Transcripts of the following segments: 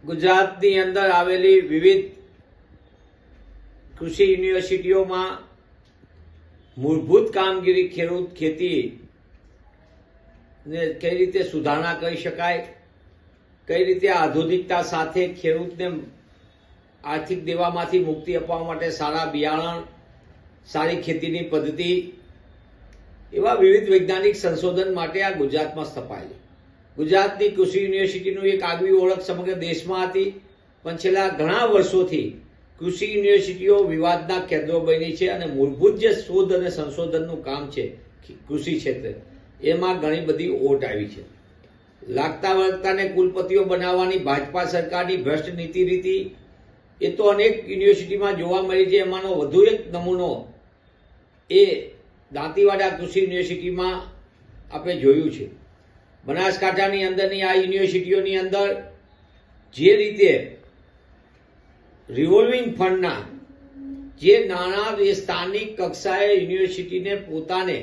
ગુજરાતની અંદર આવેલી વિવિધ કૃષિ યુનિવર્સિટીઓમાં મૂળભૂત કામગીરી ખેતી ને કઈ રીતે સુધારણા કરી શકાય, કઈ રીતે આધુનિકતા સાથે ખેડૂતને આર્થિક દેવામાંથી મુક્તિ અપાવવા માટે સારા બિયારણ, સારી ખેતીની પદ્ધતિ એવા વિવિધ વૈજ્ઞાનિક સંશોધન માટે આ ગુજરાતમાં સ્થપાયેલી ગુજરાતની કૃષિ યુનિવર્સિટીનું એક આગવી ઓળખ સમગ્ર દેશમાં હતી, પણ છેલ્લા ઘણા વર્ષોથી કૃષિ યુનિવર્સિટીઓ વિવાદના કેન્દ્રો બની છે અને મૂળભૂત જે શોધ અને સંશોધનનું કામ છે કૃષિ ક્ષેત્રે એમાં ઘણી બધી ઓટ આવી છે. લાગતા વળગતાને કુલપતિઓ બનાવવાની ભાજપા સરકારની ભ્રષ્ટ નીતિ રીતિ એ તો અનેક યુનિવર્સિટીમાં જોવા મળી છે. એમાંનો વધુ એક નમૂનો એ દાંતીવાડા કૃષિ યુનિવર્સિટીમાં આપણે જોયું છે. બનાસકાંઠાની અંદરની આ યુનિવર્સિટીઓની અંદર જે રીતે રિવોલ્વિંગ ફંડના જે નાણાં એ સ્થાનિક કક્ષાએ યુનિવર્સિટીને પોતાને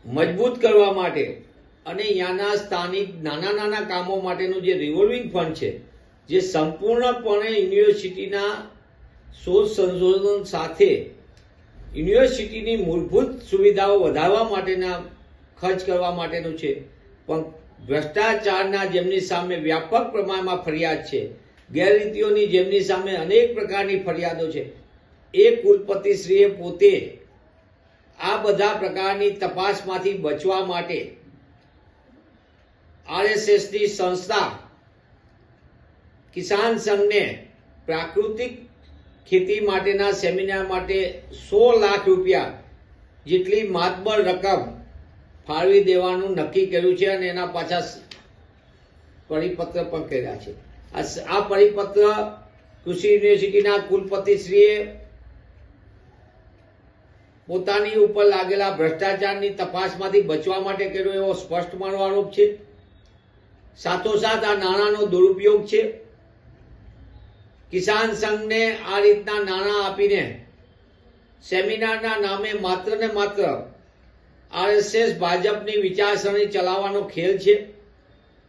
મજબૂત કરવા માટે અને ત્યાંના સ્થાનિક નાના નાના કામો માટેનું જે રિવોલ્વિંગ ફંડ છે, જે સંપૂર્ણપણે યુનિવર્સિટીના શોધ સંશોધન સાથે યુનિવર્સિટીની મૂળભૂત સુવિધાઓ વધારવા માટેના ખર્ચ કરવા માટેનું છે, પણ ભ્રષ્ટાચારના જેમની સામે વ્યાપક પ્રમાણમાં ફરિયાદ છે, ગેરરીતિઓની જેમની સામે અનેક પ્રકારની ફરિયાદો છે, એ કુલપતિશ્રીએ પોતે આ બધા પ્રકારની તપાસમાંથી બચવા માટે આરએસએસની સંસ્થા કિસાન સંઘને પ્રાકૃતિક ખેતી માટેના સેમિનાર માટે 100 લાખ રૂપિયા જેટલી માતબર રકમ ફાળવી દેવાનું નક્કી કર્યું છે અને એના પાછા પરિપત્ર પણ કર્યા છે. આ પરિપત્ર કૃષિ યુનિવર્સિટીના કુલપતિશ્રીએ પોતાની ઉપર લાગેલા ભ્રષ્ટાચારની તપાસમાંથી બચવા માટે કર્યો એવો સ્પષ્ટ મારો આરોપ છે. સાથોસાથ આ નાણાંનો દુરુપયોગ છે. કિસાન સંઘને આ રીતના નાણાં આપીને સેમિનારના નામે માત્ર ને માત્ર આરએસએસ ભાજપની વિચારસરણી ચલાવવાનો ખેલ છે.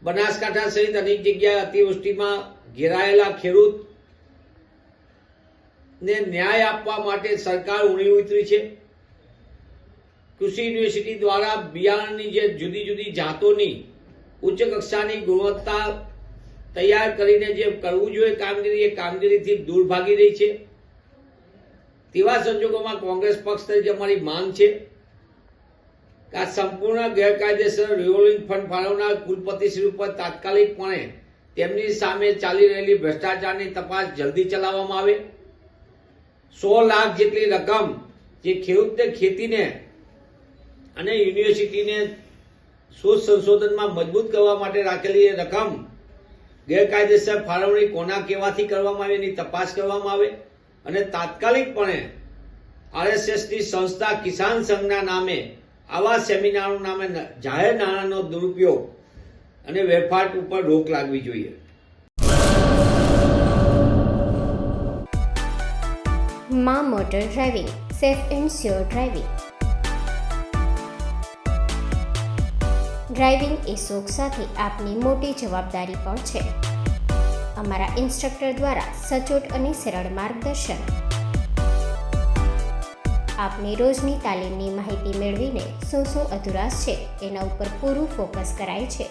બનાસકાંઠા સહિત અનેક જગ્યાએ અતિવૃષ્ટિમાં ઘેરાયેલા ખેડૂત ને ન્યાય આપવા માટે સરકાર ઊણી ઉતરી છે. કૃષિ યુનિવર્સિટી દ્વારા બિયારણની જે જુદી જુદી જાતોની ઉચ્ચ કક્ષાની ગુણવત્તા તૈયાર કરીને જે કરવું જોઈએ કામગીરી, એ કામગીરીથી દૂર ભાગી રહી છે. તેવા સંજોગોમાં કોંગ્રેસ પક્ષ તરીકે અમારી માંગ છે કે આ સંપૂર્ણ ગેરકાયદેસર રિવોલ્વિંગ ફંડ ફાળવનાર કુલપતિશ્રી ઉપર તાત્કાલિકપણે તેમની સામે ચાલી રહેલી ભ્રષ્ટાચારની તપાસ જલ્દી ચલાવવામાં આવે. 100 લાખ જેટલી રકમ જે ખેડૂતને ખેતીને અને યુનિવર્સિટીને શોધ સંશોધનમાં મજબૂત કરવા માટે રાખેલી એ રકમ ગેરકાયદેસર ફાળવણી કોના કેવાથી કરવામાં આવે એની તપાસ કરવામાં આવે અને તાત્કાલિકપણે આરએસએસની સંસ્થા કિસાન સંઘના નામે આવા સેમિનારો નામે જાહેર નાણાંનો દુરુપયોગ અને વેફાટ ઉપર રોક લાગવી જોઈએ. માં motor driving, safe and sure driving. Driving એ શોખ સાથે આપની મોટી જવાબદારી પણ છે. અમારા ઇન્સ્ટ્રક્ટર દ્વારા સચોટ અને સરળ માર્ગદર્શન. આપની રોજની તાલીમની માહિતી મેળવીને શું અધુરાશ છે એના ઉપર પૂરું ફોકસ કરાય છે.